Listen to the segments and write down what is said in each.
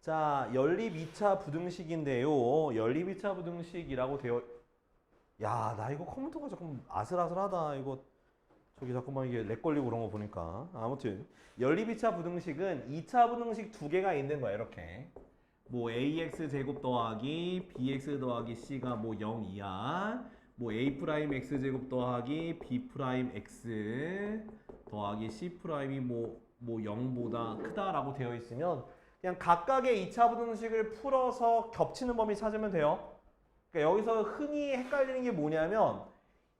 자, 연립 2차 부등식인데요. 연립 2차 부등식이라고 되어 야, 나 이거 컴퓨터가 조금 아슬아슬하다. 이거 저기 자꾸만 이게 렉 걸리고 그런 거 보니까. 아무튼 연립 2차 부등식은 2차 부등식 두 개가 있는 거야. 이렇게. 뭐 ax 제곱 더하기 bx 더하기 c가 뭐 0 이하, 뭐 a 프라임 x 제곱 더하기 b 프라임 x 더하기 c 프라임이 뭐 0보다 크다라고 되어 있으면 그냥 각각의 2차 부등식을 풀어서 겹치는 범위 찾으면 돼요. 그러니까 여기서 흔히 헷갈리는 게 뭐냐면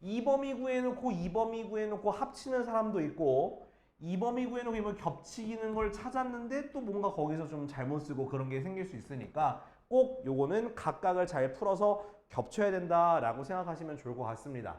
2범위 구해놓고 2범위 구해놓고 합치는 사람도 있고 2범위 구해놓고 겹치는 걸 찾았는데 또 뭔가 거기서 좀 잘못 쓰고 그런 게 생길 수 있으니까 꼭 요거는 각각을 잘 풀어서 겹쳐야 된다라고 생각하시면 좋을 것 같습니다.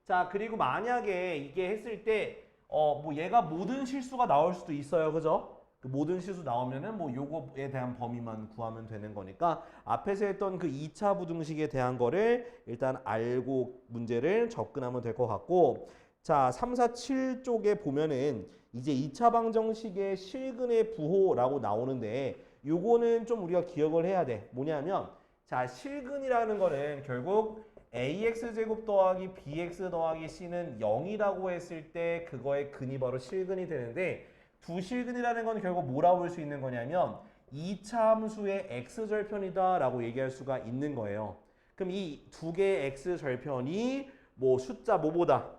자, 그리고 만약에 이게 했을 때 뭐 얘가 모든 실수가 나올 수도 있어요. 그죠? 그 모든 실수 나오면은 뭐 요거에 대한 범위만 구하면 되는 거니까 앞에서 했던 그 2차 부등식에 대한 거를 일단 알고 문제를 접근하면 될 것 같고, 자, 3, 4, 7 쪽에 보면은 이제 2차 방정식의 실근의 부호라고 나오는데 요거는 좀 우리가 기억을 해야 돼. 뭐냐면 자, 실근이라는 거는 결국 ax제곱 더하기 bx 더하기 c는 0이라고 했을 때 그거의 근이 바로 실근이 되는데, 두 실근이라는 건 결국 뭐라고 볼 수 있는 거냐면 2차 함수의 x절편이다 라고 얘기할 수가 있는 거예요. 그럼 이 두 개의 x절편이 뭐 숫자 뭐보다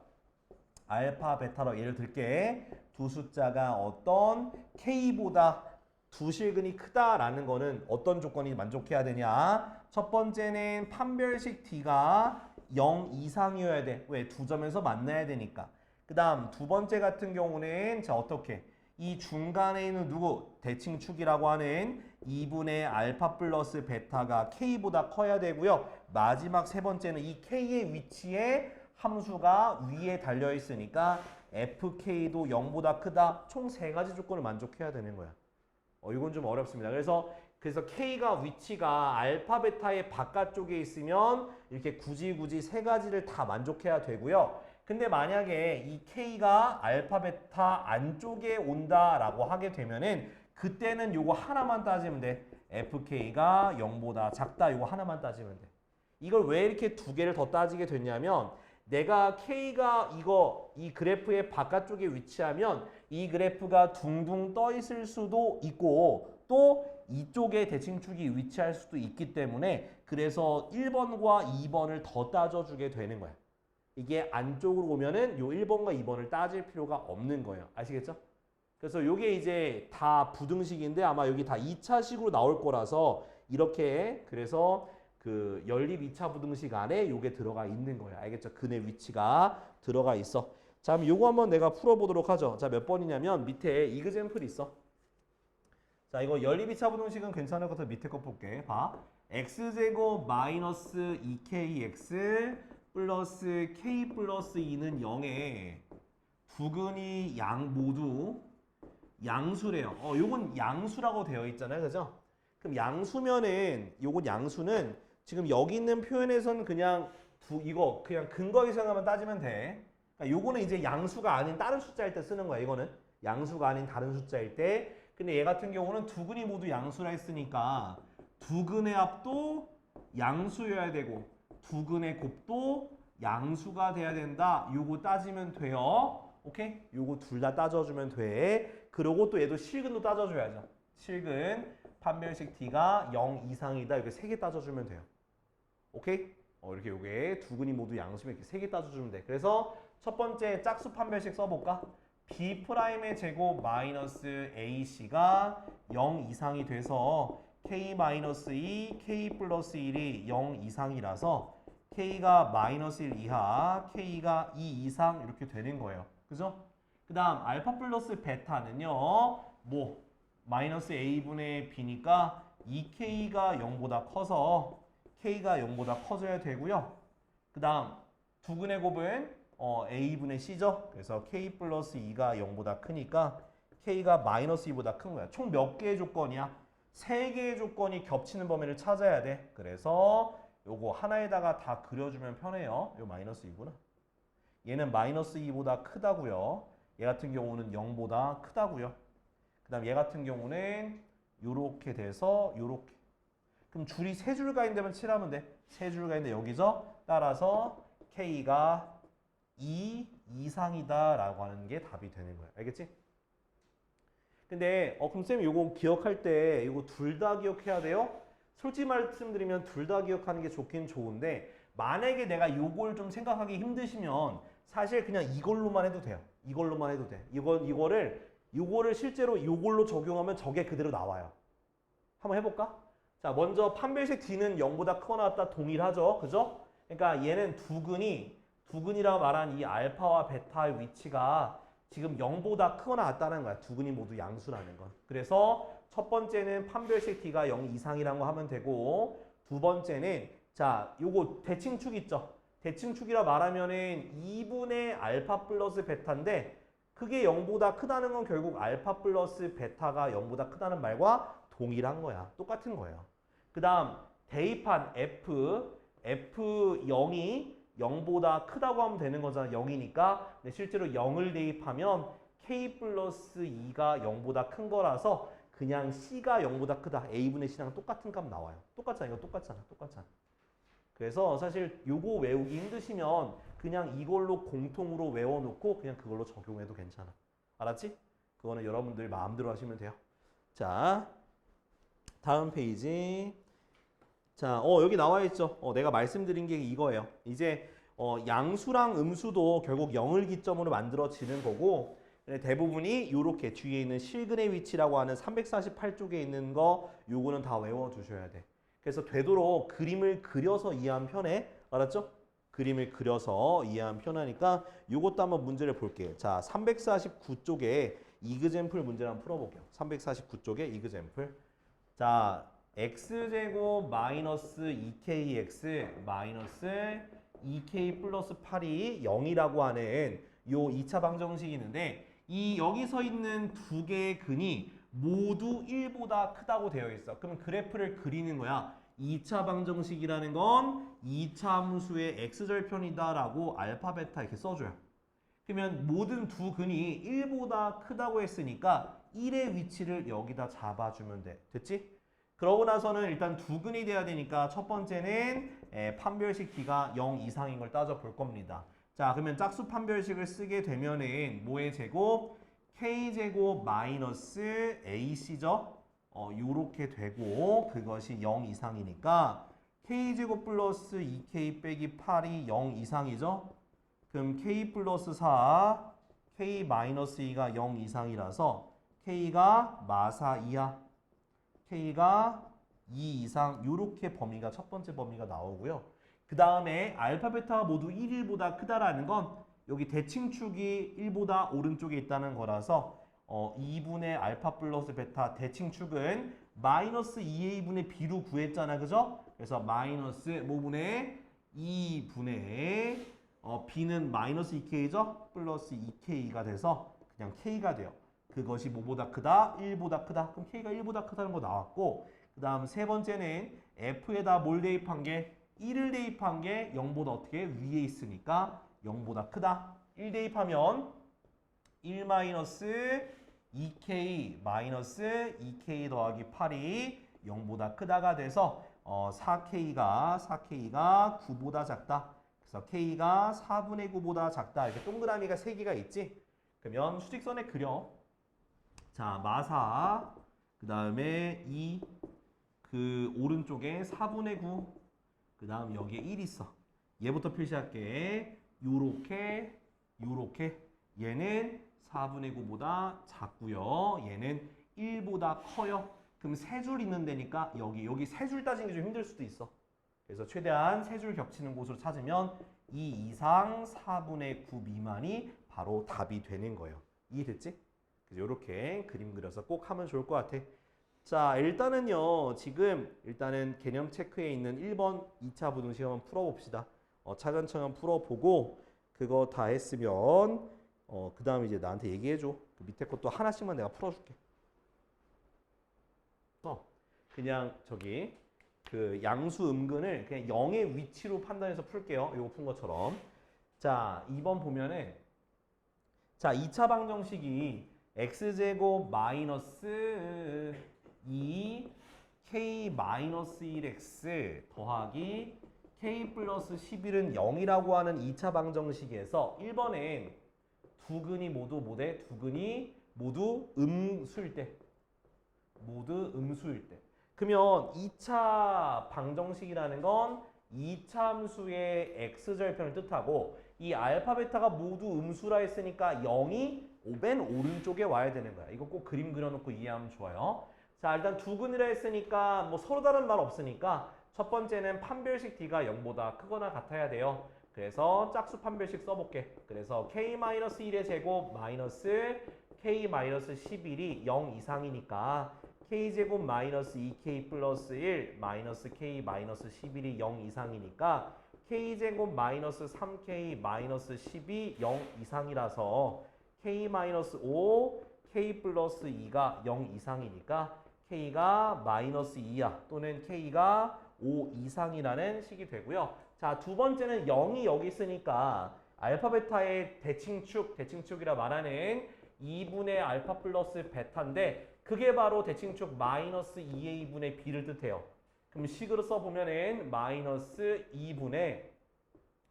알파, 베타로 예를 들게 두 숫자가 어떤 k보다 두 실근이 크다라는 거는 어떤 조건이 만족해야 되냐? 첫 번째는 판별식 t가 0 이상이어야 돼. 왜? 두 점에서 만나야 되니까. 그 다음 두 번째 같은 경우는 자 어떻게? 이 중간에 있는 누구? 대칭축이라고 하는 2분의 알파 플러스 베타가 k보다 커야 되고요. 마지막 세 번째는 이 k의 위치에 함수가 위에 달려 있으니까 fk도 0보다 크다. 총 세 가지 조건을 만족해야 되는 거야. 이건 좀 어렵습니다. 그래서 K가 위치가 알파 베타의 바깥쪽에 있으면 이렇게 굳이 세 가지를 다 만족해야 되고요. 근데 만약에 이 K가 알파 베타 안쪽에 온다라고 하게 되면은 그때는 요거 하나만 따지면 돼. FK가 0보다 작다. 요거 하나만 따지면 돼. 이걸 왜 이렇게 두 개를 더 따지게 됐냐면 내가 K가 이 그래프의 바깥쪽에 위치하면 이 그래프가 둥둥 떠 있을 수도 있고 또 이쪽에 대칭축이 위치할 수도 있기 때문에 그래서 1번과 2번을 더 따져주게 되는 거야. 이게 안쪽으로 오면은 요 1번과 2번을 따질 필요가 없는 거예요. 아시겠죠? 그래서 요게 이제 다 부등식인데 아마 여기 다 2차식으로 나올 거라서 이렇게 그래서 그 연립 2차 부등식 안에 요게 들어가 있는 거예요. 알겠죠? 근의 위치가 들어가 있어. 자, 그럼 요거 한번 내가 풀어보도록 하죠. 자, 몇 번이냐면 밑에 이그젬플이 있어. 자, 이거 연립 2차 부등식은 괜찮을 것 같아. 밑에 거 볼게. 봐. x제곱 마이너스 2kx 플러스 k 플러스 2는 0에 두 근이 모두 양수래요. 요건 양수라고 되어 있잖아요. 그죠? 그럼 양수면은 요건 양수는 지금 여기 있는 표현에서는 그냥 이거 그냥 근거 계산하면 따지면 돼. 그러니까 요거는 이제 양수가 아닌 다른 숫자일 때 쓰는 거야. 이거는 양수가 아닌 다른 숫자일 때. 근데 얘 같은 경우는 두 근이 모두 양수라 했으니까 두 근의 합도 양수여야 되고 두 근의 곱도 양수가 돼야 된다. 요거 따지면 돼요. 오케이? 요거 둘 다 따져주면 돼. 그리고 또 얘도 실근도 따져줘야죠. 실근 판별식 t가 0 이상이다. 이렇게 세 개 따져주면 돼요. 오케이? 이렇게 요게 두 근이 모두 양수면 이렇게 세 개 따져주면 돼. 그래서 첫 번째 짝수 판별식 써볼까? b'의 제곱 마이너스 ac가 0 이상이 돼서 k-2, k 플러스 1이 0 이상이라서 k가 마이너스 1 이하, k가 2 이상 이렇게 되는 거예요. 그죠? 그 다음 알파 플러스 베타는요. 뭐 마이너스 a분의 b니까 2k가 0보다 커서 k가 0보다 커져야 되고요. 그 다음 두 근의 곱은 a분의 c죠. 그래서 k 플러스 2가 0보다 크니까 k가 마이너스 2보다 큰 거야. 총 몇 개의 조건이야? 3개의 조건이 겹치는 범위를 찾아야 돼. 그래서 요거 하나에다가 다 그려주면 편해요. 요 마이너스 2구나. 얘는 마이너스 2보다 크다고요. 얘 같은 경우는 0보다 크다고요. 그 다음 얘 같은 경우는 요렇게 돼서 요렇게. 그럼 줄이 세 줄 가인데만 칠하면 돼. 세 줄 가인데 여기서 따라서 K가 2 이상이다라고 하는 게 답이 되는 거야. 알겠지? 근데 그럼 쌤이 요거 기억할 때 요거 둘 다 기억해야 돼요? 솔직히 말씀드리면 둘 다 기억하는 게 좋긴 좋은데 만약에 내가 요걸 좀 생각하기 힘드시면 사실 그냥 이걸로만 해도 돼요. 이걸로만 해도 돼. 요거를 실제로 요걸로 적용하면 저게 그대로 나와요. 한번 해볼까? 자, 먼저 판별식 D는 0보다 크거나 같다 동일하죠. 그죠? 그러니까 얘는 두근이라고 말한 이 알파와 베타의 위치가 지금 0보다 크거나 같다는 거야. 두근이 모두 양수라는 건. 그래서 첫 번째는 판별식 D가 0 이상이라고 하면 되고 두 번째는 자, 요거 대칭축 있죠? 대칭축이라 말하면은 2분의 알파 플러스 베타인데 그게 0보다 크다는 건 결국 알파 플러스 베타가 0보다 크다는 말과 동일한 거야. 똑같은 거예요. 그 다음 대입한 F0이 0보다 크다고 하면 되는 거잖아. 0이니까. 근데 실제로 0을 대입하면 K 플러스 2가 0보다 큰 거라서 그냥 C가 0보다 크다. A분의 C랑 똑같은 값 나와요. 똑같잖아. 이거 똑같잖아. 그래서 사실 요거 외우기 힘드시면 그냥 이걸로 공통으로 외워놓고 그냥 그걸로 적용해도 괜찮아. 알았지? 그거는 여러분들 마음대로 하시면 돼요. 자, 다음 페이지. 자, 여기 나와 있죠. 내가 말씀드린 게 이거예요. 이제 양수랑 음수도 결국 0을 기점으로 만들어지는 거고 대부분이 이렇게 뒤에 있는 실근의 위치라고 하는 348쪽에 있는 거 요거는 다 외워두셔야 돼. 그래서 되도록 그림을 그려서 이해하면 편해. 알았죠? 그림을 그려서 이해하면 편하니까 요것도 한번 문제를 볼게요. 자, 349쪽에 이그젬플 문제를 한번 풀어볼게요. 349쪽에 이그젬플. 자, x제곱 마이너스 2kx 마이너스 2k 플러스 8이 0이라고 하는 요 2차 방정식이 있는데 여기서 있는 두 개의 근이 모두 1보다 크다고 되어 있어. 그럼 그래프를 그리는 거야. 2차 방정식이라는 건 2차 함수의 x절편이다라고 알파, 베타 이렇게 써줘요. 그러면 모든 두 근이 1보다 크다고 했으니까 1의 위치를 여기다 잡아주면 돼. 됐지? 그러고 나서는 일단 두 근이 돼야 되니까 첫 번째는 판별식 D가 0 이상인 걸 따져볼 겁니다. 자, 그러면 짝수 판별식을 쓰게 되면은 뭐의 제곱? K제곱 마이너스 AC죠? 요렇게 되고 그것이 0 이상이니까 K제곱 플러스 2K 빼기 8이 0 이상이죠? 그럼 K 플러스 4, K 마이너스 2가 0 이상이라서 K가 마사 이하, K가 2 이상 요렇게 범위가 첫 번째 범위가 나오고요. 그 다음에 알파, 베타가 모두 1보다 크다라는 건 여기 대칭축이 1보다 오른쪽에 있다는 거라서 2분의 알파 플러스 베타 대칭축은 마이너스 2a분의 b로 구했잖아. 그죠? 그래서 마이너스 뭐분의 2분의 b는 마이너스 2k죠? 플러스 2k가 돼서 그냥 k가 돼요. 그것이 뭐보다 크다? 1보다 크다. 그럼 k가 1보다 크다는 거 나왔고 그 다음 세 번째는 f에다 뭘 대입한 게 1을 대입한 게 0보다 어떻게 위에 있으니까 0보다 크다. 1 대입하면 1 마이너스 2k 마이너스 2k 더하기 8이 0보다 크다가 돼서 4k가 9보다 작다. 그래서 k가 4분의 9보다 작다. 이렇게 동그라미가 3개가 있지. 그러면 수직선에 그려. 자, 마사 그 다음에 2 그 오른쪽에 4분의 9 그 다음 여기에 1 있어. 얘부터 표시할게. 요렇게 얘는 4분의 9보다 작고요. 얘는 1보다 커요. 그럼 세 줄 있는 데니까 여기 세 줄 따지는 게 좀 힘들 수도 있어. 그래서 최대한 세 줄 겹치는 곳으로 찾으면 2 이상 4분의 9 미만이 바로 답이 되는 거예요. 이해됐지? 그래서 이렇게 그림 그려서 꼭 하면 좋을 것 같아. 자, 일단은요. 일단은 개념 체크에 있는 1번 2차 부등식 한번 풀어봅시다. 차근차근 풀어보고 그거 다 했으면 그 다음에 이제 나한테 얘기해줘. 그 밑에 것도 하나씩만 내가 풀어줄게. 그냥 그 양수 음근을 그냥 0의 위치로 판단해서 풀게요. 이거 푼 것처럼. 자, 2번 보면은 자, 2차 방정식이 x제곱 마이너스 2 k-1x 더하기 k 플러스 11은 0이라고 하는 2차 방정식에서 1번엔 두 근이 모두 뭐대? 두 근이 모두 음수일 때. 모두 음수일 때. 그러면 2차 방정식이라는 건 2차 함수의 x절편을 뜻하고 이 알파 베타가 모두 음수라 했으니까 0이 5벤 오른쪽에 와야 되는 거야. 이거 꼭 그림 그려놓고 이해하면 좋아요. 자, 일단 두 근이라 했으니까 뭐 서로 다른 말 없으니까 첫 번째는 판별식 d가 0보다 크거나 같아야 돼요. 그래서 짝수 판별식 써볼게. 그래서 k-1의 제곱 마이너스 k-11이 0 이상이니까 k제곱 마이너스 2k 플러스 1 마이너스 k-11이 0 이상이니까 k제곱 마이너스 3k 마이너스 10이 0 이상이라서 k-5 k 플러스 2가 0 이상이니까 k가 마이너스 2야 또는 k가 5 이상이라는 식이 되고요. 자, 두 번째는 0이 여기 있으니까 알파 베타의 대칭축이라 말하는 2분의 알파 플러스 베타인데 그게 바로 대칭축 마이너스 2의 2분의 b를 뜻해요. 그럼 식으로 써보면은 마이너스 2분의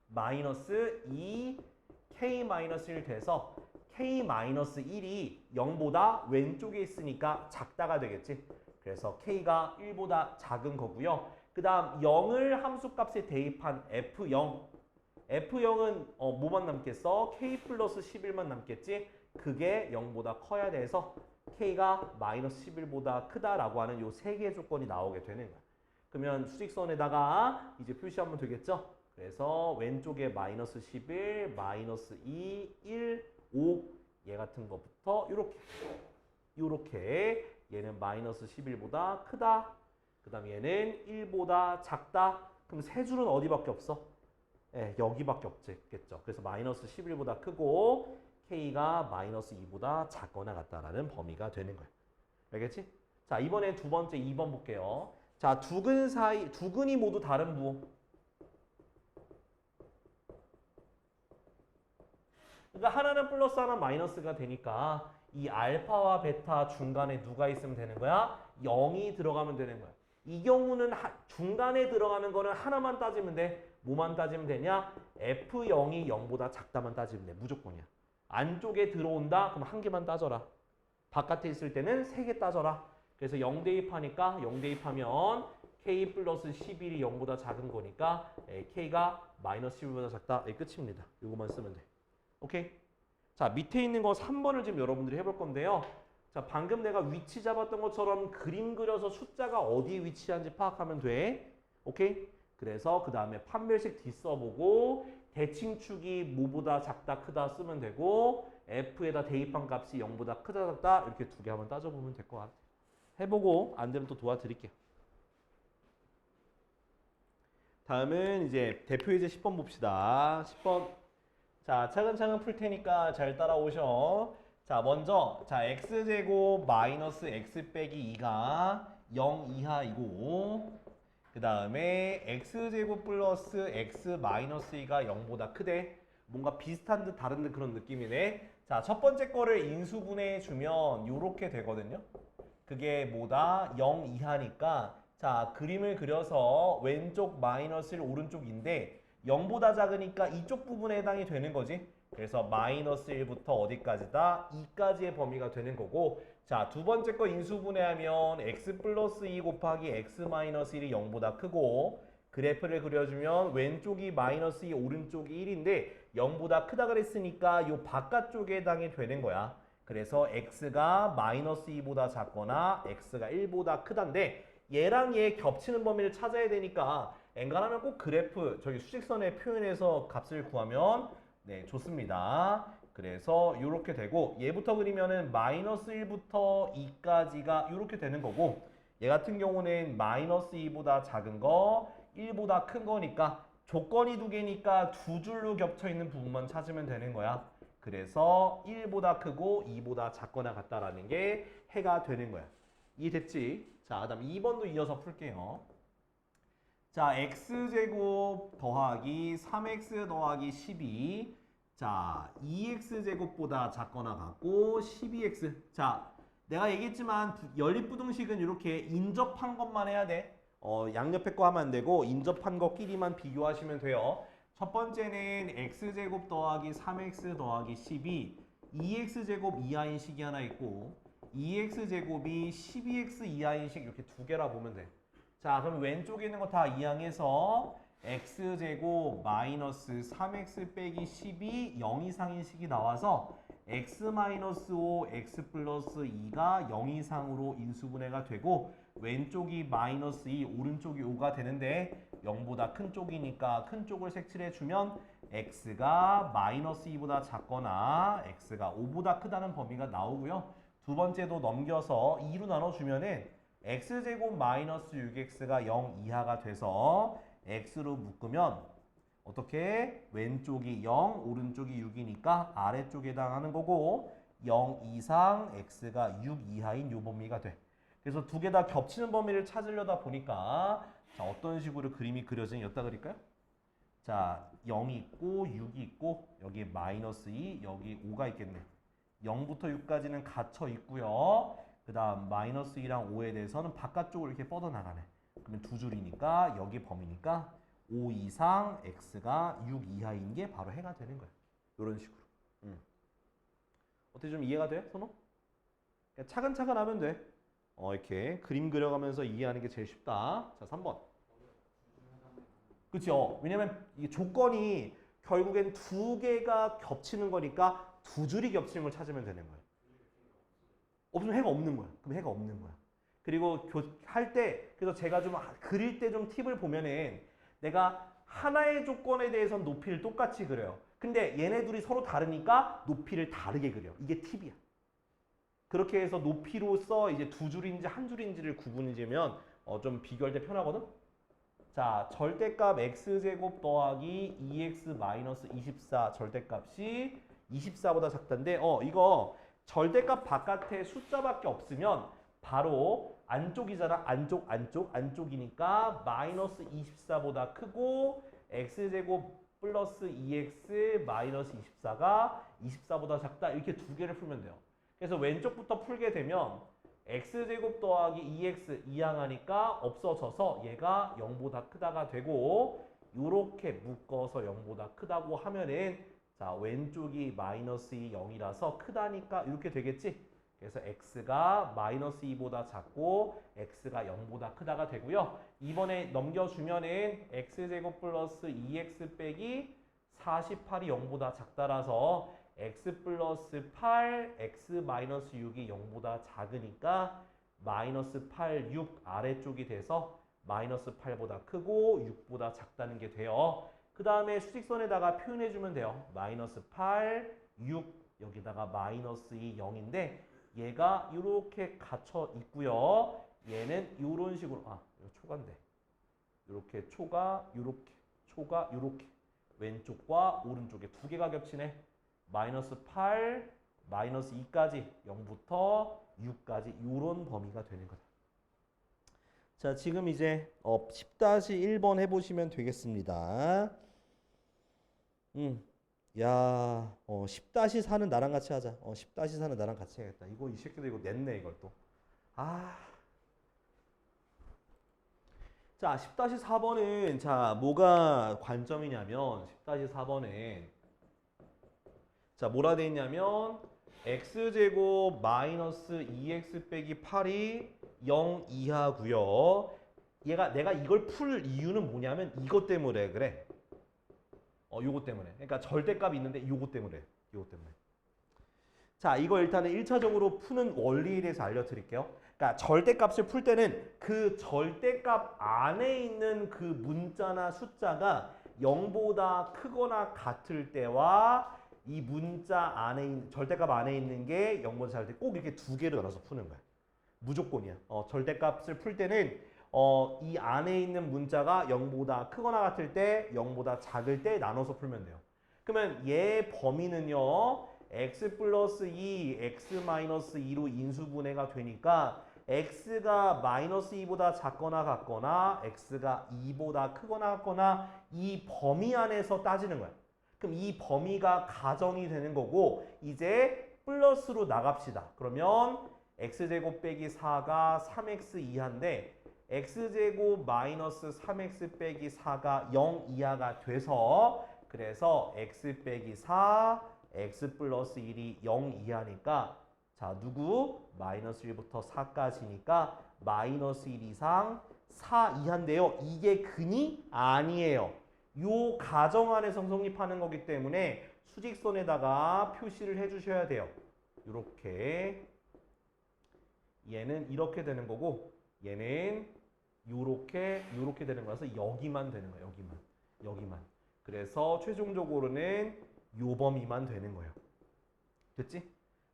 마이너스 2 k-1 돼서 k-1이 0보다 왼쪽에 있으니까 작다가 되겠지. 그래서 k가 1보다 작은 거고요. 그 다음 0을 함수값에 대입한 f0. f0은 뭐만 남겠어? k 플러스 11만 남겠지. 그게 0보다 커야 돼서 k가 마이너스 11보다 크다라고 하는 요 세 개의 조건이 나오게 되는 거야. 그러면 수직선에다가 이제 표시하면 되겠죠? 그래서 왼쪽에 마이너스 11, 마이너스 2, 1, 5 얘 같은 것부터 요렇게 얘는 마이너스 11보다 크다. 그 다음에 얘는 1보다 작다. 그럼 세 줄은 어디밖에 없어? 예, 여기밖에 없겠죠. 그래서 마이너스 11보다 크고 k가 마이너스 2보다 작거나 같다라는 범위가 되는 거예요. 알겠지? 자, 이번엔 두 번째 2번 볼게요. 자, 두 근이 모두 다른 부호. 그러니까 하나는 플러스 하나는 마이너스가 되니까 이 알파와 베타 중간에 누가 있으면 되는 거야? 0이 들어가면 되는 거야. 이 경우는 중간에 들어가는 거는 하나만 따지면 돼. 뭐만 따지면 되냐? F0이 0보다 작다만 따지면 돼. 무조건이야. 안쪽에 들어온다? 그럼 한 개만 따져라. 바깥에 있을 때는 세 개 따져라. 그래서 0 대입하니까 0 대입하면 K 플러스 11이 0보다 작은 거니까 K가 마이너스 11보다 작다. 끝입니다. 이거만 쓰면 돼. 오케이? 자, 밑에 있는 거 3번을 지금 여러분들이 해볼 건데요. 자, 방금 내가 위치 잡았던 것처럼 그림 그려서 숫자가 어디에 위치한지 파악하면 돼. 오케이? 그래서 그 다음에 판별식 D 써보고 대칭축이 뭐보다 작다 크다 쓰면 되고 F에다 대입한 값이 0보다 크다 작다 이렇게 두 개 한번 따져보면 될 것 같아. 해보고 안 되면 또 도와드릴게요. 다음은 이제 대표 예제 10번 봅시다. 10번. 자, 차근차근 풀 테니까 잘 따라오셔. 자, 먼저 자 x제곱 마이너스 x 빼기 2가 0 이하이고 그 다음에 x제곱 플러스 x 마이너스 2가 0보다 크대. 뭔가 비슷한 듯 다른 듯 그런 느낌이네. 자, 첫 번째 거를 인수분해 주면 요렇게 되거든요. 그게 뭐다? 0 이하니까 자, 그림을 그려서 왼쪽 마이너스 1 오른쪽인데 0보다 작으니까 이쪽 부분에 해당이 되는 거지. 그래서 마이너스 1부터 어디까지다? 2까지의 범위가 되는 거고 자, 두 번째 거 인수분해하면 x 플러스 2 곱하기 x 마이너스 1이 0보다 크고 그래프를 그려주면 왼쪽이 마이너스 2, 오른쪽이 1인데 0보다 크다 그랬으니까 요 바깥쪽에 해당이 되는 거야. 그래서 x가 마이너스 2보다 작거나 x가 1보다 크다인데 얘랑 얘 겹치는 범위를 찾아야 되니까 엔간하면 꼭 그래프 저기 수직선에 표현해서 값을 구하면 네 좋습니다. 그래서 이렇게 되고 얘부터 그리면은 마이너스 1부터 2까지가 이렇게 되는 거고 얘 같은 경우는 마이너스 2보다 작은 거 1보다 큰 거니까 조건이 두 개니까 두 줄로 겹쳐 있는 부분만 찾으면 되는 거야. 그래서 1보다 크고 2보다 작거나 같다라는 게 해가 되는 거야. 이해됐지? 자, 그다음 2번도 이어서 풀게요. 자, x제곱 더하기 3x 더하기 12. 자, 2x제곱보다 작거나 같고 12x. 자, 내가 얘기했지만 연립부등식은 이렇게 인접한 것만 해야 돼. 양옆에 거 하면 안 되고 인접한 것끼리만 비교하시면 돼요. 첫 번째는 x제곱 더하기 3x 더하기 10이 2x제곱 이하인 식이 하나 있고 2x제곱이 12x 이하인 식 이렇게 두 개라 보면 돼. 자, 그럼 왼쪽에 있는 거 다 이항해서 x제곱 마이너스 3x 빼기 10이 0 이상인 식이 나와서 x 마이너스 5, x 플러스 2가 0 이상으로 인수분해가 되고 왼쪽이 마이너스 2, 오른쪽이 5가 되는데 0보다 큰 쪽이니까 큰 쪽을 색칠해주면 x가 마이너스 2보다 작거나 x가 5보다 크다는 범위가 나오고요. 두 번째도 넘겨서 2로 나눠주면은 x제곱 마이너스 6x가 0 이하가 돼서 x로 묶으면 어떻게? 왼쪽이 0, 오른쪽이 6이니까 아래쪽에 해당하는 거고 0 이상 x가 6 이하인 요 범위가 돼. 그래서 두 개 다 겹치는 범위를 찾으려다 보니까 자, 어떤 식으로 그림이 그려지니 여기다 그릴까요? 자, 0이 있고 6이 있고 여기 마이너스 2, 여기 5가 있겠네. 0부터 6까지는 갇혀 있고요. 그 다음 마이너스 2랑 5에 대해서는 바깥쪽으로 이렇게 뻗어나가네. 그러면 두 줄이니까 여기 범위니까 5 이상 x가 6 이하인 게 바로 해가 되는 거야. 이런 식으로. 어떻게 좀 이해가 돼? 선호? 그러니까 차근차근 하면 돼. 이렇게 그림 그려가면서 이해하는 게 제일 쉽다. 자, 3번. 그렇죠. 왜냐면 이게 조건이 결국엔 두 개가 겹치는 거니까 두 줄이 겹치는 걸 찾으면 되는 거예요. 없으면 해가 없는 거야. 그럼 해가 없는 거야. 그리고 할 때, 그래서 제가 좀 그릴 때 좀 팁을 보면은 내가 하나의 조건에 대해서는 높이를 똑같이 그려요. 근데 얘네 둘이 서로 다르니까 높이를 다르게 그려. 이게 팁이야. 그렇게 해서 높이로서 이제 두 줄인지 한 줄인지를 구분이 되면 좀 비교할 때 편하거든? 자, 절대값 x제곱 더하기 2x 마이너스 24 절대값이 24보다 작다인데 이거 절대값 바깥에 숫자밖에 없으면 바로 안쪽이잖아. 안쪽이니까 마이너스 24보다 크고 x제곱 플러스 2x 마이너스 24가 24보다 작다. 이렇게 두 개를 풀면 돼요. 그래서 왼쪽부터 풀게 되면 x제곱 더하기 2x 이항하니까 없어져서 얘가 0보다 크다가 되고 이렇게 묶어서 0보다 크다고 하면은 자, 왼쪽이 마이너스 2, 0이라서 크다니까 이렇게 되겠지? 그래서 x가 마이너스 2보다 작고 x가 0보다 크다가 되고요. 이번에 넘겨주면은 x제곱 플러스 2x 빼기 48이 0보다 작다라서 x 플러스 8, x 마이너스 6이 0보다 작으니까 마이너스 8, 6 아래쪽이 돼서 마이너스 8보다 크고 6보다 작다는 게 돼요. 그 다음에 수직선에다가 표현해주면 돼요. 마이너스 8, 6 여기다가 마이너스 2, 0인데 얘가 이렇게 갇혀 있고요. 얘는 이런 식으로 이거 초가인데 이렇게 초가 이렇게 왼쪽과 오른쪽에 두 개가 겹치네. 마이너스 8, 마이너스 2까지 0부터 6까지 이런 범위가 되는 거다. 자, 지금 이제 10-1번 해보시면 되겠습니다. 야, 10-4는 나랑 같이 하자. 10-4는 나랑 같이 해야겠다. 이 새끼들 이거 냈네, 이걸 또. 자, 10-4번은, 자, 뭐가 관점이냐면, 10-4번은, 자, 뭐라 돼 있냐면, x제곱 마이너스 2x 빼기 8이 0 이하고요. 내가 이걸 풀 이유는 뭐냐면, 이것 때문에 그래. 요것 때문에. 그러니까 절대값이 있는데 요것 때문에. 자, 이거 일단은 1차적으로 푸는 원리에 대해서 알려드릴게요. 그러니까 절대값을 풀 때는 그 절대값 안에 있는 그 문자나 숫자가 0보다 크거나 같을 때와 이 문자 안에 있는 절대값 안에 있는 게 0보다 작을 때 꼭 이렇게 두 개로 나눠서 푸는 거야. 무조건이야. 절대값을 풀 때는 이 안에 있는 문자가 0보다 크거나 같을 때, 0보다 작을 때 나눠서 풀면 돼요. 그러면 얘 범위는요. x 플러스 2, x 마이너스 2로 인수분해가 되니까 x가 마이너스 2보다 작거나 같거나 x가 2보다 크거나 같거나 이 범위 안에서 따지는 거야. 그럼 이 범위가 가정이 되는 거고 이제 플러스로 나갑시다. 그러면 x제곱 빼기 4가 3x 이하인데 x제곱 마이너스 3x 빼기 4가 0 이하가 돼서 그래서 x 빼기 4, x 플러스 1이 0 이하니까 자 누구? 마이너스 1부터 4까지니까 마이너스 1 이상 4 이하인데요. 이게 근이 아니에요. 요 가정 안에서 성립하는 거기 때문에 수직선에다가 표시를 해주셔야 돼요. 이렇게 얘는 이렇게 되는 거고 얘는 요렇게 되는 거라서 여기만 되는 거예요. 여기만. 그래서 최종적으로는 요 범위만 되는 거예요. 됐지?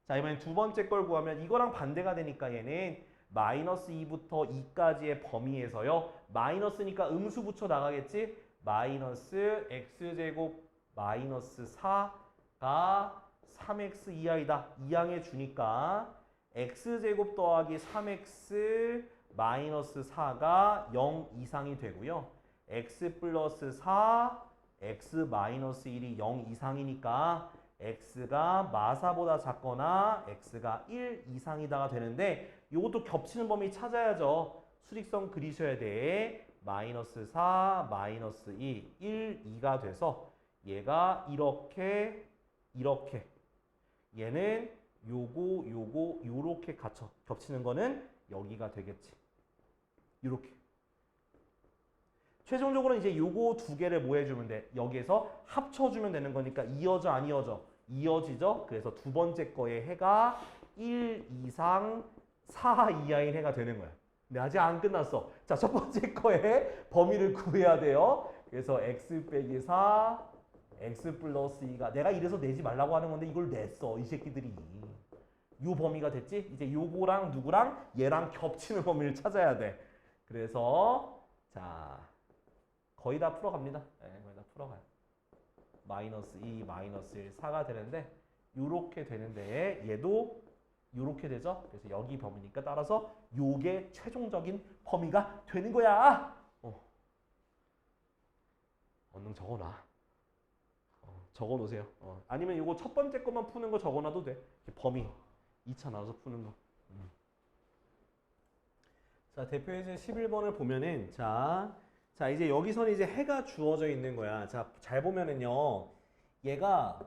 자 이번엔 두 번째 걸 구하면 이거랑 반대가 되니까 얘는 마이너스 2부터 2까지의 범위에서요. 마이너스니까 음수 붙여 나가겠지? 마이너스 x제곱 마이너스 4가 3x 이하이다. 2항에 주니까 x제곱 더하기 3x 마이너스 4가 0 이상이 되고요. x 플러스 4, x 마이너스 1이 0 이상이니까 x가 마사보다 작거나 x가 1 이상이다가 되는데 이것도 겹치는 범위 찾아야죠. 수직선 그리셔야 돼. 마이너스 4, 마이너스 2, 1, 2가 돼서 얘가 이렇게 얘는 요렇게 겹치는 거는 여기가 되겠지. 이렇게. 최종적으로 이제 요거 두 개를 뭐 해주면 돼? 여기에서 합쳐주면 되는 거니까 이어져 안 이어져? 이어지죠? 그래서 두 번째 거의 해가 1 이상 4 이하인 해가 되는 거야. 근데 아직 안 끝났어. 자, 첫 번째 거에 범위를 구해야 돼요. 그래서 x 빼기 4, x 플러스 2가 내가 이래서 내지 말라고 하는 건데 이걸 냈어. 이 새끼들이. 요 범위가 됐지? 이제 요거랑 누구랑 얘랑 겹치는 범위를 찾아야 돼. 그래서 자 거의 다 풀어갑니다. 네, 거의 다 풀어가요. 마이너스 2, 마이너스 1, 4가 되는데 요렇게 되는데 얘도 요렇게 되죠? 그래서 여기 범위니까 따라서 요게 최종적인 범위가 되는 거야. 얼른 적어놔. 적어놓으세요. 아니면 요거 첫 번째 것만 푸는 거 적어놔도 돼. 범위 2차 나눠서 푸는 거. 자, 대표예제 11번을 보면은 자 이제 여기서는 이제 해가 주어져 있는 거야. 자, 잘 보면은요. 얘가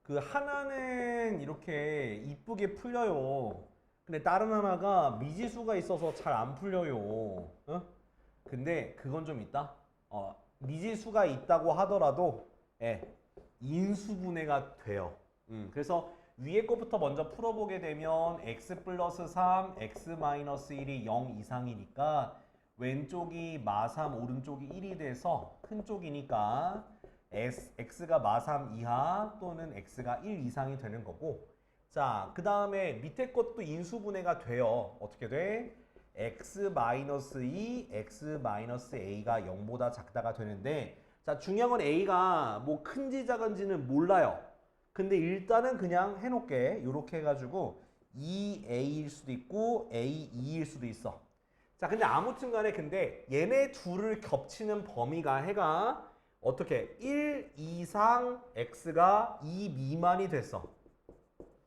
그 하나는 이렇게 이쁘게 풀려요. 근데 다른 하나가 미지수가 있어서 잘 안 풀려요. 근데 그건 좀 있다. 미지수가 있다고 하더라도 인수분해가 돼요. 그래서 위에 것부터 먼저 풀어보게 되면 x 플러스 3, x 마이너스 1이 0 이상이니까 왼쪽이 마3, 오른쪽이 1이 돼서 큰 쪽이니까 x가 마3 이하 또는 x가 1 이상이 되는 거고 자, 그 다음에 밑에 것도 인수분해가 돼요. 어떻게 돼? x 마이너스 2, x 마이너스 a가 0보다 작다가 되는데 자, 중요한 건 a가 뭐 큰지 작은지는 몰라요. 근데 일단은 그냥 해놓게 이렇게 해가지고 2a일 수도 있고 a2일 수도 있어. 자, 근데 아무튼 간에 근데 얘네 둘을 겹치는 범위가 해가 어떻게 1 이상 x가 2 미만이 됐어.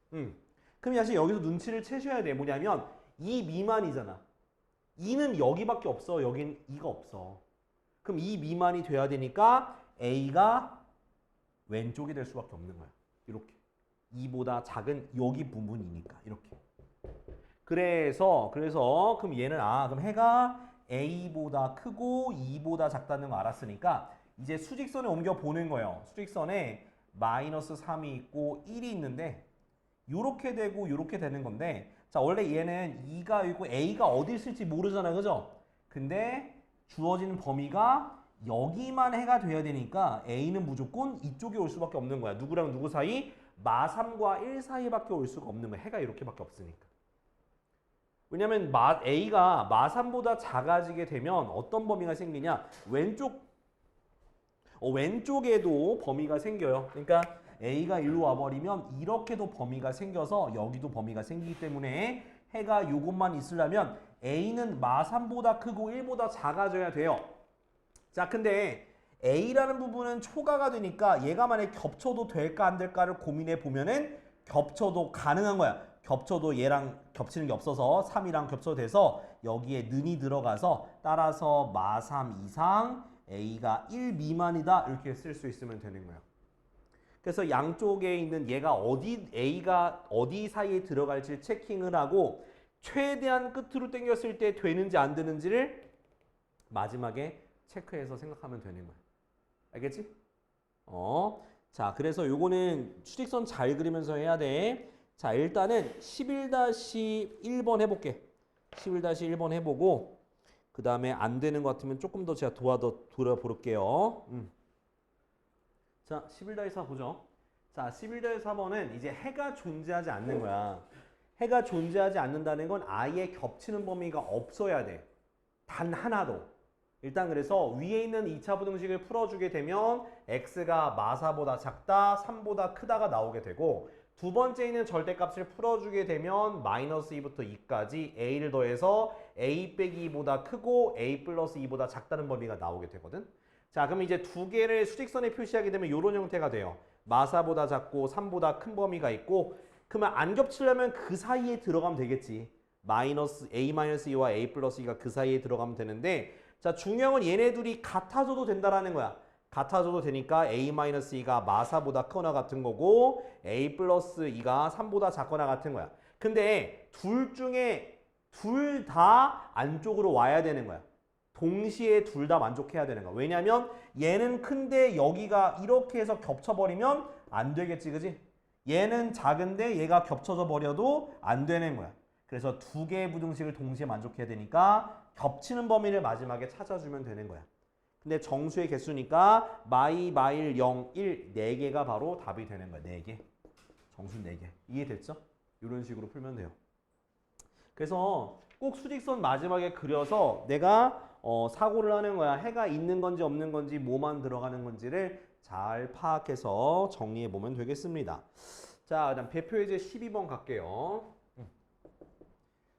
그럼 사실 여기서 눈치를 채셔야 돼. 뭐냐면 2 미만이잖아. 2는 여기밖에 없어. 여긴 2가 없어. 그럼 2 미만이 돼야 되니까 a가 왼쪽이 될 수밖에 없는 거야. 이렇게 2보다 작은 여기 부분이니까 이렇게. 그래서 그럼 얘는 그럼 해가 a보다 크고 2보다 작다는 거 알았으니까 이제 수직선에 옮겨 보는 거예요. 수직선에 마이너스 3이 있고 1이 있는데 요렇게 되고 요렇게 되는 건데 자, 원래 얘는 2가 있고 a가 어디 있을지 모르잖아. 그죠? 근데 주어지는 범위가 여기만 해가 돼야 되니까 a는 무조건 이쪽에 올 수밖에 없는 거야. 누구랑 누구 사이? 마3과 1 사이밖에 올 수가 없는 거야. 해가 이렇게밖에 없으니까. 왜냐면 a가 마3보다 작아지게 되면 어떤 범위가 생기냐? 왼쪽에도 범위가 생겨요. 그러니까 a가 일로 와버리면 이렇게도 범위가 생겨서 여기도 범위가 생기기 때문에 해가 요것만 있으려면 a는 마3보다 크고 1보다 작아져야 돼요. 자, 근데 a라는 부분은 초과가 되니까 얘가 만약에 겹쳐도 될까 안 될까를 고민해 보면은 겹쳐도 가능한 거야. 겹쳐도 얘랑 겹치는 게 없어서 3이랑 겹쳐도 돼서 여기에 는이 들어가서 따라서 마3 이상 A가 1 미만이다 이렇게 쓸 수 있으면 되는 거예요. 그래서 양쪽에 있는 얘가 A가 어디 사이에 들어갈지 체킹을 하고 최대한 끝으로 당겼을 때 되는지 안 되는지를 마지막에 체크해서 생각하면 되는 거야. 알겠지? 자, 그래서 요거는 수직선 잘 그리면서 해야 돼. 자, 일단은 11-1번 해볼게. 11-1번 해보고 그 다음에 안 되는 것 같으면 조금 더 제가 돌아볼게요. 자, 11-4 보죠. 자, 11-4번은 이제 해가 존재하지 않는 거야. 해가 존재하지 않는다는 건 아예 겹치는 범위가 없어야 돼. 단 하나도. 일단 그래서 위에 있는 2차 부등식을 풀어주게 되면 x가 마사보다 작다, 3보다 크다가 나오게 되고 두 번째 있는 절대값을 풀어주게 되면 마이너스 2부터 2까지 a를 더해서 a 빼기 2보다 크고 a 플러스 2보다 작다는 범위가 나오게 되거든. 자, 그럼 이제 두 개를 수직선에 표시하게 되면 이런 형태가 돼요. 마사보다 작고 3보다 큰 범위가 있고 그러면 안 겹치려면 그 사이에 들어가면 되겠지. 마이너스 a-2와 a 플러스 2가 그 사이에 들어가면 되는데 자, 중요한 건 얘네 둘이 같아져도 된다라는 거야. 같아져도 되니까 a-2가 마사보다 크거나 같은 거고 a 플러스 2가 3보다 작거나 같은 거야. 근데 둘 중에 둘 다 안쪽으로 와야 되는 거야. 동시에 둘 다 만족해야 되는 거야. 왜냐면 얘는 큰데 여기가 이렇게 해서 겹쳐버리면 안 되겠지, 그지? 얘는 작은데 얘가 겹쳐져 버려도 안 되는 거야. 그래서 두 개의 부등식을 동시에 만족해야 되니까 겹치는 범위를 마지막에 찾아주면 되는 거야. 근데 정수의 개수니까 마이, 마일, 0, 1, 4개가 바로 답이 되는 거야. 4개. 정수 4개. 이해됐죠? 이런 식으로 풀면 돼요. 그래서 꼭 수직선 마지막에 그려서 내가 사고를 하는 거야. 해가 있는 건지 없는 건지 뭐만 들어가는 건지를 잘 파악해서 정리해 보면 되겠습니다. 자, 그다음 대표 예제 12번 갈게요.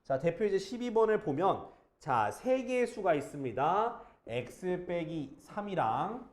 자, 대표 예제 12번을 보면 자, 3개의 수가 있습니다. x 빼기 3이랑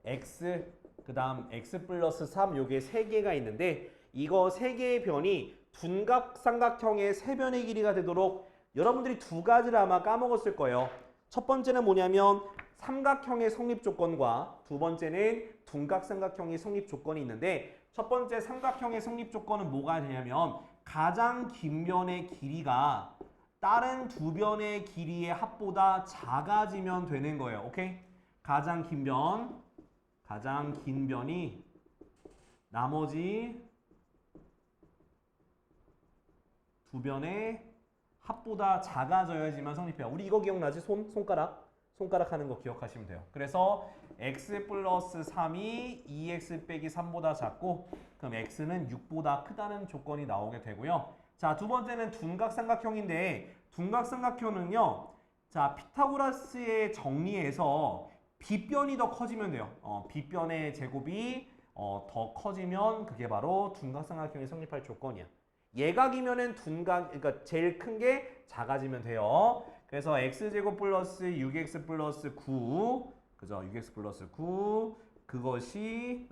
x 그다음 x 플러스 3 요게 3개가 있는데 이거 3개의 변이 둔각 삼각형의 3변의 길이가 되도록 여러분들이 두 가지를 아마 까먹었을 거예요. 첫 번째는 뭐냐면 삼각형의 성립 조건과 두 번째는 둔각 삼각형의 성립 조건이 있는데 첫 번째 삼각형의 성립 조건은 뭐가 되냐면 가장 긴 변의 길이가 다른 두 변의 길이의 합보다 작아지면 되는 거예요. 오케이? 가장 긴 변이 나머지 두 변의 합보다 작아져야지만 성립해요. 우리 이거 기억나지? 손가락 하는 거 기억하시면 돼요. 그래서 x 플러스 3이 2x 빼기 3보다 작고 그럼 x는 6보다 크다는 조건이 나오게 되고요. 자, 두 번째는 둔각삼각형인데 둔각삼각형은요. 자, 피타고라스의 정리에서 빗변이 더 커지면 돼요. 빗변의 제곱이 더 커지면 그게 바로 둔각삼각형이 성립할 조건이야. 예각이면은 그러니까 제일 큰 게 작아지면 돼요. 그래서 x제곱 플러스 6x 플러스 9 그죠? 6x 플러스 9 그것이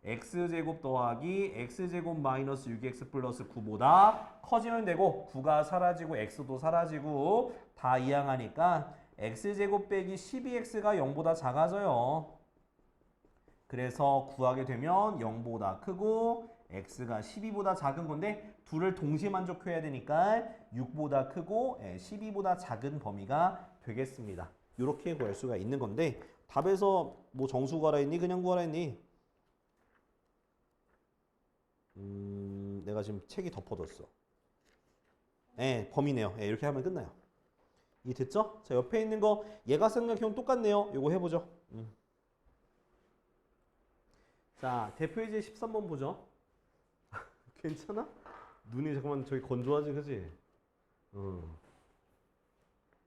x제곱 더하기 x제곱 마이너스 6x 플러스 9보다 커지면 되고 9가 사라지고 x도 사라지고 다 이항하니까 x제곱 빼기 12x가 0보다 작아져요. 그래서 구하게 되면 0보다 크고 x가 12보다 작은 건데 둘을 동시에 만족해야 되니까 6보다 크고 12보다 작은 범위가 되겠습니다. 이렇게 구할 수가 있는 건데 답에서 뭐 정수 구하라 했니? 그냥 구하라 했니? 내가 지금 책이 덮어뒀어. 범위네요. 이렇게 하면 끝나요. 이해됐죠? 자, 옆에 있는 거 예각삼각형 똑같네요. 이거 해보죠. 자, 대표 예제 13번 보죠. 괜찮아? 눈이 잠깐만 저기 건조하지, 그지?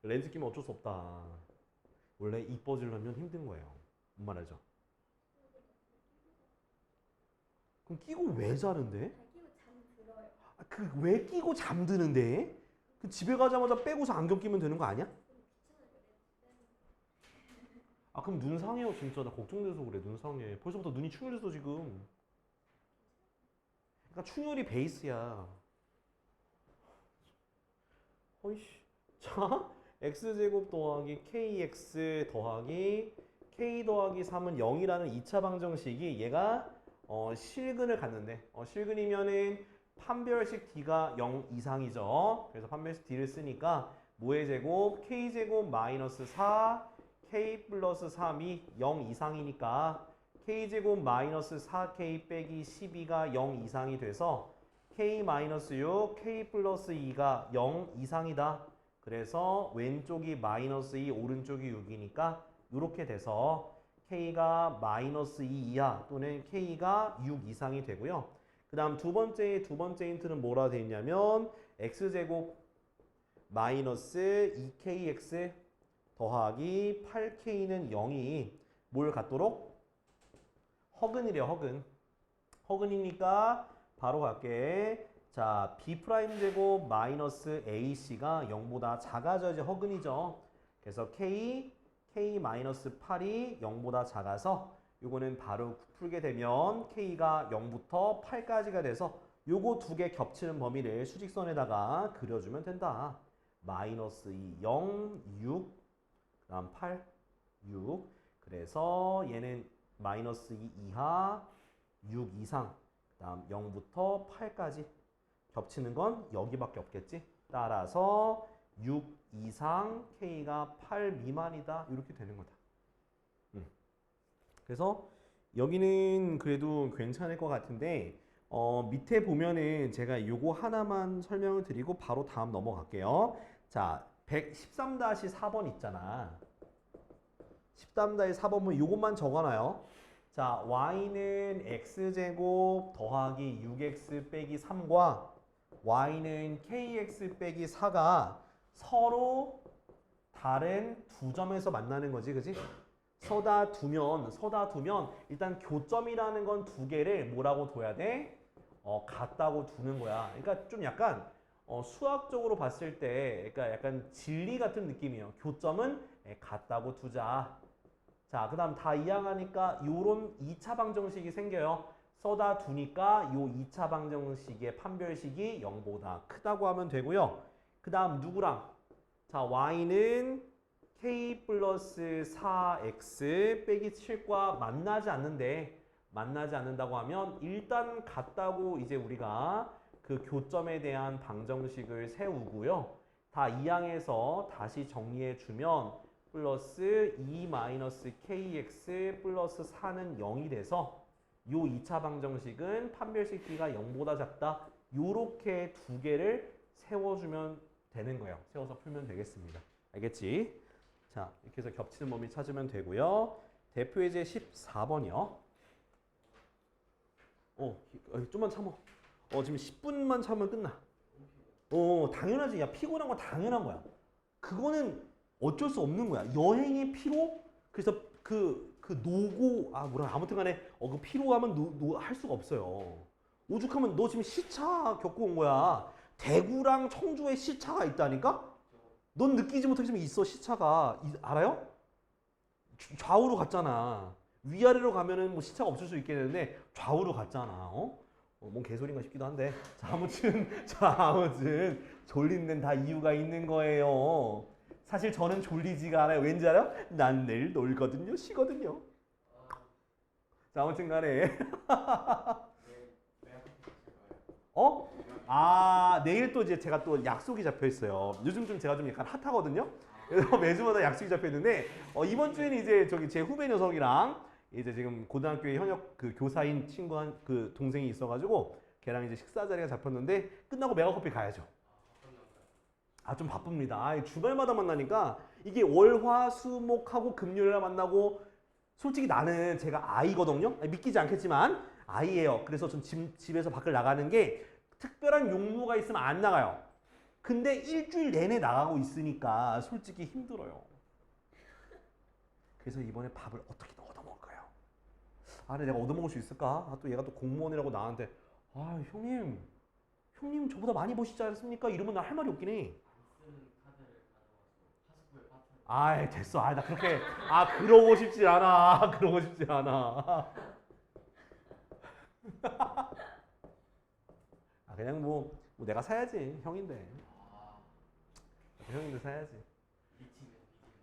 렌즈 끼면 어쩔 수 없다. 원래 이뻐지려면 힘든 거예요. 뭔 말이죠? 그럼 끼고 왜 자는데? 그 왜 끼고 잠드는데? 그 집에 가자마자 빼고서 안경 끼면 되는 거 아니야? 아, 그럼 눈 상해요 진짜. 나 걱정돼서 그래. 눈 상해. 벌써부터 눈이 충혈했어 지금. 그러니까 충혈이 베이스야. 어이씨. 자, x제곱 더하기 kx 더하기 k 더하기 3은 0이라는 2차 방정식이 얘가 실근을 갖는데 실근이면은 판별식 d가 0 이상이죠. 그래서 판별식 d를 쓰니까 뭐의 제곱? k제곱 마이너스 4 k 플러스 3이 0 이상이니까 k제곱 마이너스 4k 빼기 12가 0 이상이 돼서 k 마이너스 6 k 플러스 2가 0 이상이다. 그래서 왼쪽이 마이너스 2 오른쪽이 6이니까 이렇게 돼서 k가 마이너스 2 이하 또는 k가 6 이상이 되고요. 그 다음 두 번째 힌트는 뭐라 되어 있냐면 x제곱 마이너스 2kx 더하기 8k는 0이 뭘 같도록? 허근이래요. 허근. 허근이니까 바로 갈게. 자, b'제곱 마이너스 ac가 0보다 작아져야지 허근이죠. 그래서 k 마이너스 8이 0보다 작아서 요거는 바로 풀게 되면 k가 0부터 8까지가 돼서 요거 두 개 겹치는 범위를 수직선에다가 그려주면 된다. 마이너스 2, 0, 6, 그 다음 8, 6. 그래서 얘는 마이너스 2 이하, 6 이상, 그 다음 0부터 8까지 겹치는 건 여기밖에 없겠지. 따라서 6 이상 k가 8 미만이다. 이렇게 되는 거다. 그래서 여기는 그래도 괜찮을 것 같은데 밑에 보면은 제가 요거 하나만 설명을 드리고 바로 다음 넘어갈게요. 자, 113-4번 있잖아. 13-4번은 요것만 적어놔요. 자, y는 x제곱 더하기 6x 빼기 3과 y는 kx 빼기 4가 서로 다른 두 점에서 만나는 거지, 그지? 서다 두면 일단 교점이라는 건 두 개를 뭐라고 둬야 돼? 같다고 두는 거야. 그러니까 좀 약간 수학적으로 봤을 때 그러니까 약간 진리 같은 느낌이에요. 교점은 같다고 두자. 자, 그 다음 다 이항하니까 요런 2차 방정식이 생겨요. 써다 두니까 요 2차 방정식의 판별식이 0보다 크다고 하면 되고요. 그 다음 누구랑? 자, y는 k 플러스 4x 빼기 7과 만나지 않는다고 하면 일단 같다고 이제 우리가 그 교점에 대한 방정식을 세우고요. 다 이항해서 다시 정리해 주면 플러스 2 마이너스 kx 플러스 4는 0이 돼서 요 2차 방정식은 판별식 d가 0보다 작다. 요렇게 두 개를 세워주면 되는 거예요. 세워서 풀면 되겠습니다. 알겠지? 자, 이렇게 해서 겹치는 범위 찾으면 되고요. 대표 예제 14번이요. 좀만 참어. 지금 10분만 참으면 끝나. 당연하지. 야, 피곤한 건 당연한 거야. 그거는 어쩔 수 없는 거야. 여행의 피로? 그래서 아무튼 간에 그 피로하면 할 수가 없어요. 오죽하면 너 지금 시차 겪고 온 거야. 대구랑 청주에 시차가 있다니까? 넌 느끼지 못하지만 있어, 시차가. 알아요? 좌우로 갔잖아. 위아래로 가면은 뭐 시차가 없을 수 있겠는데 좌우로 갔잖아. 뭔 개소리인가 싶기도 한데. 자, 아무튼 졸린 데는 다 이유가 있는 거예요. 사실 저는 졸리지가 않아요. 왠지 알아요? 난 내일 놀거든요. 쉬거든요. 자, 아무튼 간에 내일 또 이제 제가 또 약속이 잡혀 있어요. 요즘 좀 제가 좀 약간 핫하거든요. 그래서 매주마다 약속이 잡혀 있는데 이번 주에는 이제 제 후배 녀석이랑 이제 지금 고등학교에 현역 그 교사인 친구 그 동생이 있어가지고 걔랑 이제 식사 자리가 잡혔는데 끝나고 메가커피 가야죠. 좀 바쁩니다. 주말마다 만나니까 이게 월화수목하고 금요일에 만나고 솔직히 나는 제가 아이거든요. 믿기지 않겠지만 아이예요. 그래서 좀 집에서 밖을 나가는 게 특별한 용무가 있으면 안 나가요. 근데 일주일 내내 나가고 있으니까 솔직히 힘들어요. 그래서 이번에 밥을 어떻게든 얻어먹을 거예요. 근데 내가 얻어먹을 수 있을까? 또 얘가 또 공무원이라고 나한테 형님 저보다 많이 버시지 않습니까? 이러면 나 할 말이 없긴 해. 됐어. 나 그렇게 그러고 싶지 않아. 그러고 싶지 않아. 그냥 뭐 내가 사야지. 형인데. 형인데 사야지.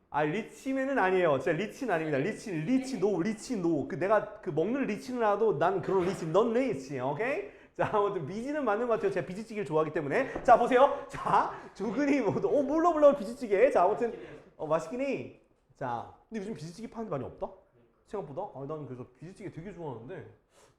아, 리치맨은 아니에요. 진짜 리치는 아닙니다. 리치 노. 그 내가 그 먹는 리치는 알아도 난 그런 리치, 넌 리치, 오케이? 자, 아무튼 비지는 맞는 것 같아요. 제가 비지찌개를 좋아하기 때문에. 자, 보세요. 자, 두근이 모두. 몰라 비지찌개. 자, 아무튼 맛있긴 해. 자, 근데 요즘 비지찌개 파는 데 많이 없다? 생각보다? 아, 난 그래서 비지찌개 되게 좋아하는데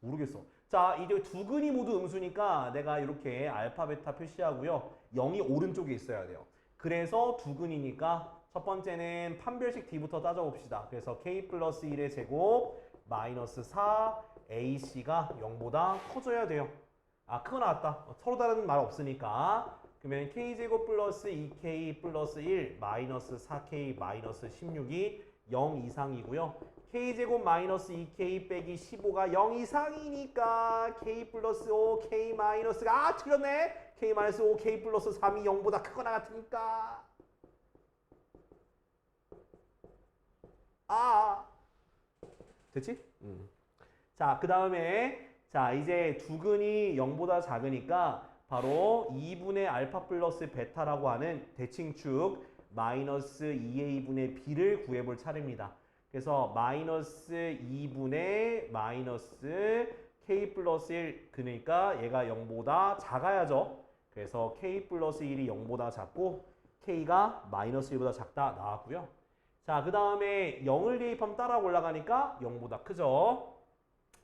모르겠어. 자, 이제 두근이 모두 음수니까 내가 이렇게 알파, 베타 표시하고요. 0이 오른쪽에 있어야 돼요. 그래서 두근이니까 첫 번째는 판별식 D부터 따져봅시다. 그래서 K 플러스 1의 제곱 마이너스 4 AC가 0보다 커져야 돼요. 아, 그거 나왔다. 서로 다른 말 없으니까. 그러면 K제곱 플러스 2K 플러스 1 마이너스 4K 마이너스 16이 0 이상이고요. K제곱 마이너스 2K 빼기 15가 0 이상이니까 K 플러스 5 K 마이너스가 틀렸네. K 마이너스 5 K 플러스 3이 0보다 크거나 같으니까 됐지? 자, 그 다음에 자, 이제 두근이 0보다 작으니까 바로 2분의 알파 플러스 베타라고 하는 대칭축 마이너스 2a분의 b를 구해볼 차례입니다. 그래서 마이너스 2분의 마이너스 k 플러스 1 그러니까 얘가 0보다 작아야죠. 그래서 k 플러스 1이 0보다 작고 k가 마이너스 1보다 작다 나왔고요. 자, 그 다음에 0을 대입하면 따라 올라가니까 0보다 크죠.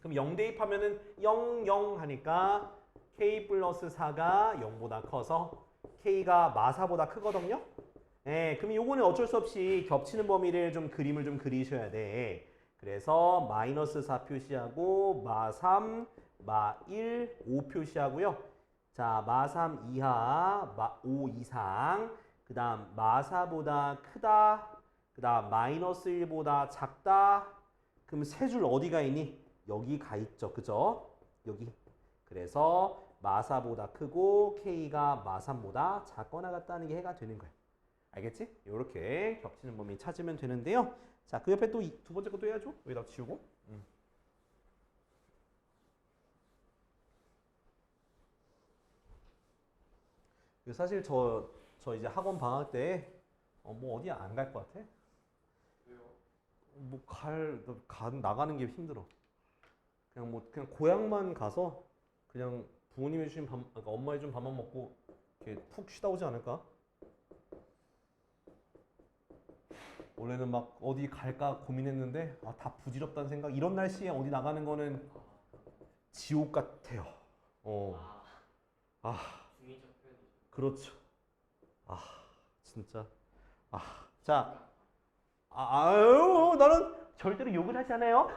그럼 0 대입하면은 0, 0 하니까 k 플러스 4가 0보다 커서 k가 마사보다 크거든요. 네, 그럼 요거는 어쩔 수 없이 겹치는 범위를 좀 그림을 좀 그리셔야 돼. 그래서 마이너스 4 표시하고 마 3, 마 1, 5 표시하고요. 자, 마 3 이하, 마 5 이상, 그 다음 마 4보다 크다, 그 다음 마이너스 1보다 작다. 그럼 세 줄 어디가 있니? 여기 가 있죠. 그죠? 여기. 그래서 마 4보다 크고 K가 마 3보다 작거나 같다는 게 해가 되는 거예요. 알겠지? 이렇게 겹치는 범위 찾으면 되는데요. 자, 그 옆에 또 두 번째 것도 해야죠. 여기다 지우고. 사실 저 이제 학원 방학 때 뭐 어디 안 갈 것 같아? 왜요? 뭐 나가는 게 힘들어. 그냥 고향만 가서 그냥 부모님이 주신 밥, 그러니까 엄마 해준 밥만 먹고 이렇게 푹 쉬다 오지 않을까? 원래는 막 어디 갈까 고민했는데 다 부질없다는 생각. 이런 날씨에 어디 나가는 거는 지옥 같아요. 중의적 표현이죠. 그렇죠. 진짜. 자, 나는 절대로 욕을 하지 않아요.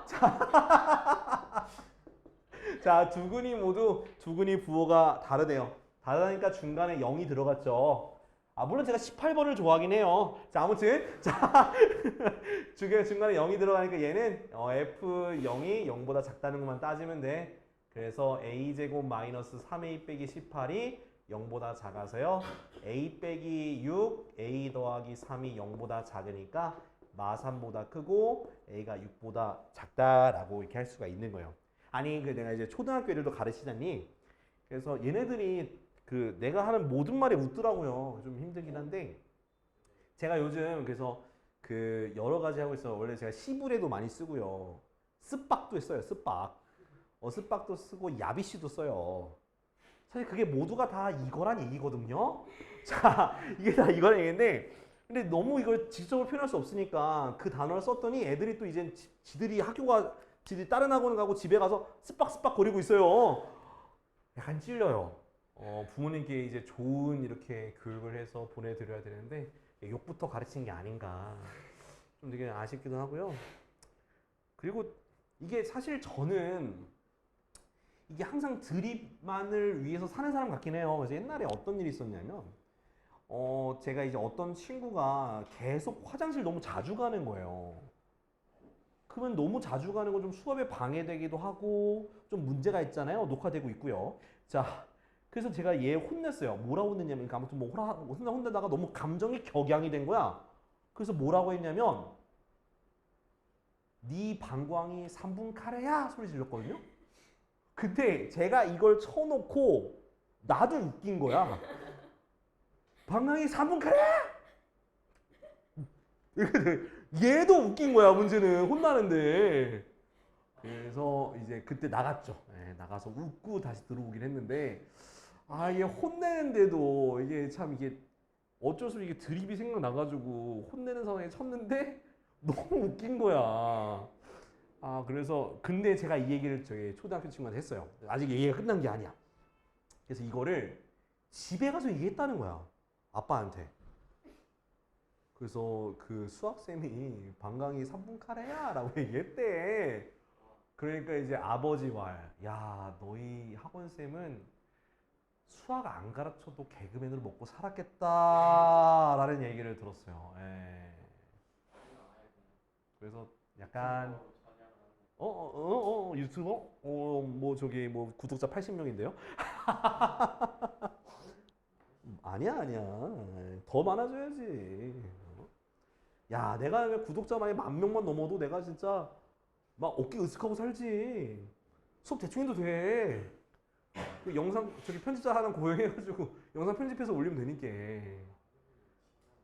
자, 두근이 모두 두근이 부호가 다르대요. 다르다니까 중간에 0이 들어갔죠. 물론 제가 18번을 좋아하긴 해요. 자, 아무튼 자 중간에 0이 들어가니까 얘는 F0이 0보다 작다는 것만 따지면 돼. 그래서 A제곱 마이너스 3A 빼기 18이 0보다 작아서요. A 빼기 6, A 더하기 3이 0보다 작으니까 마 3보다 크고 A가 6보다 작다라고 이렇게 할 수가 있는 거예요. 아니, 내가 이제 초등학교 애들도 가르치자니 그래서 얘네들이 내가 하는 모든 말에 웃더라고요. 좀 힘들긴 한데 제가 요즘 그래서 여러 가지 하고 있어요. 원래 제가 시부레도 많이 쓰고요. 스빡도 써요. 스빡. 스빡도 쓰고 야비씨도 써요. 사실 그게 모두가 다 이거란 얘기거든요. 자, 이게 다 이거란 얘기인데 근데 너무 이걸 직접적으로 표현할 수 없으니까 그 단어를 썼더니 애들이 또 이제 지들이 다른 학원 가고 집에 가서 스빡스빡 거리고 있어요. 약간 찔려요. 부모님께 이제 좋은 이렇게 교육을 해서 보내드려야 되는데 욕부터 가르친 게 아닌가 좀 되게 아쉽기도 하고요. 그리고 이게 사실 저는 이게 항상 드립만을 위해서 사는 사람 같긴 해요. 그래서 옛날에 어떤 일이 있었냐면 제가 이제 어떤 친구가 계속 화장실 너무 자주 가는 거예요. 그러면 너무 자주 가는 건 좀 수업에 방해되기도 하고 좀 문제가 있잖아요. 녹화되고 있고요. 자, 그래서 제가 얘 혼냈어요. 뭐라고 혼냈냐면 아무튼 뭐 혼내다가 너무 감정이 격양이 된 거야. 그래서 뭐라고 했냐면 네 방광이 3분 카레야 소리 질렀거든요. 근데 제가 이걸 쳐놓고 나도 웃긴 거야. 방랑이 3분 카레? 얘도 웃긴 거야. 문제는 혼나는데. 그래서 이제 그때 나갔죠. 예, 나가서 웃고 다시 들어오긴 했는데 아 이게 혼내는데도 이게 참 이게 어쩔 수 없이 이게 드립이 생각나가지고 혼내는 상황에 쳤는데 너무 웃긴 거야. 아 그래서 근데 제가 이 얘기를 저희 초등학교 친구한테 했어요. 아직 얘기가 끝난 게 아니야. 그래서 이거를 집에 가서 얘기했다는 거야. 아빠한테. 그래서 그 수학쌤이 방광이 3분 카레야 라고 얘기했대. 그러니까 이제 아버지 말, 야 너희 학원쌤은 수학 안 가르쳐도 개그맨으로 먹고 살았겠다라는 얘기를 들었어요. 예. 그래서 약간 유튜버? 뭐 저기 뭐 구독자 80명인데요? 아니야. 더 많아져야지. 야, 내가 왜 구독자 만약 10,000명만 넘어도 내가 진짜 막 어깨 으쓱하고 살지. 수업 대충 해도 돼. 그 영상 저기 편집자 하나 고용해가지고 영상 편집해서 올리면 되니까.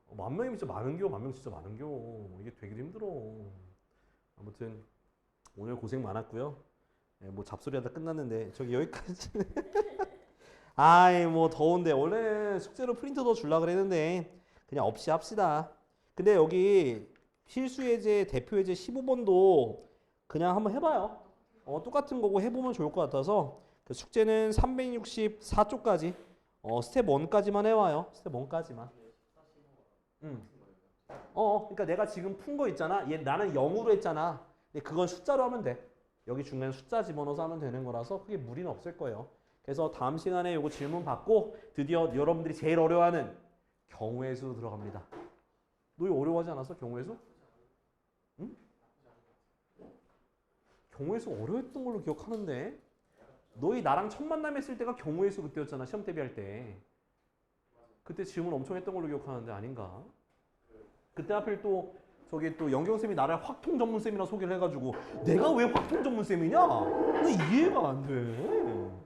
10,000명이면 진짜 많은겨. 10,000명 진짜 많은겨. 이게 되기도 힘들어. 아무튼 오늘 고생 많았고요. 예, 뭐 잡소리 하다 끝났는데 저기 여기까지. 아이 뭐 더운데 원래 숙제로 프린터 더 주려고 그랬는데 그냥 없이 합시다. 근데 여기 필수예제 대표예제 15번도 그냥 한번 해봐요. 똑같은 거고 해보면 좋을 것 같아서 그 숙제는 364쪽까지 스텝 1까지만 해와요. 스텝 1까지만. 그러니까 내가 지금 푼 거 있잖아. 얘 나는 0으로 했잖아. 근데 그건 숫자로 하면 돼. 여기 중간에 숫자 집어넣어서 하면 되는 거라서 크게 무리는 없을 거예요. 그래서 다음 시간에 요거 질문 받고 드디어 여러분들이 제일 어려워하는 경우의 수 들어갑니다. 너 이거 어려워하지 않았어? 경우의 수? 응? 경우의 수 어려웠던 걸로 기억하는데 너희 나랑 첫 만남 했을 때가 경우의 수 그때였잖아. 시험 대비할 때. 그때 질문 엄청 했던 걸로 기억하는데 아닌가? 그때 하필 또 저기 또 영경쌤이 나를 확통 전문쌤이라 소개를 해가지고 내가 왜 확통 전문쌤이냐? 나 이해가 안 돼.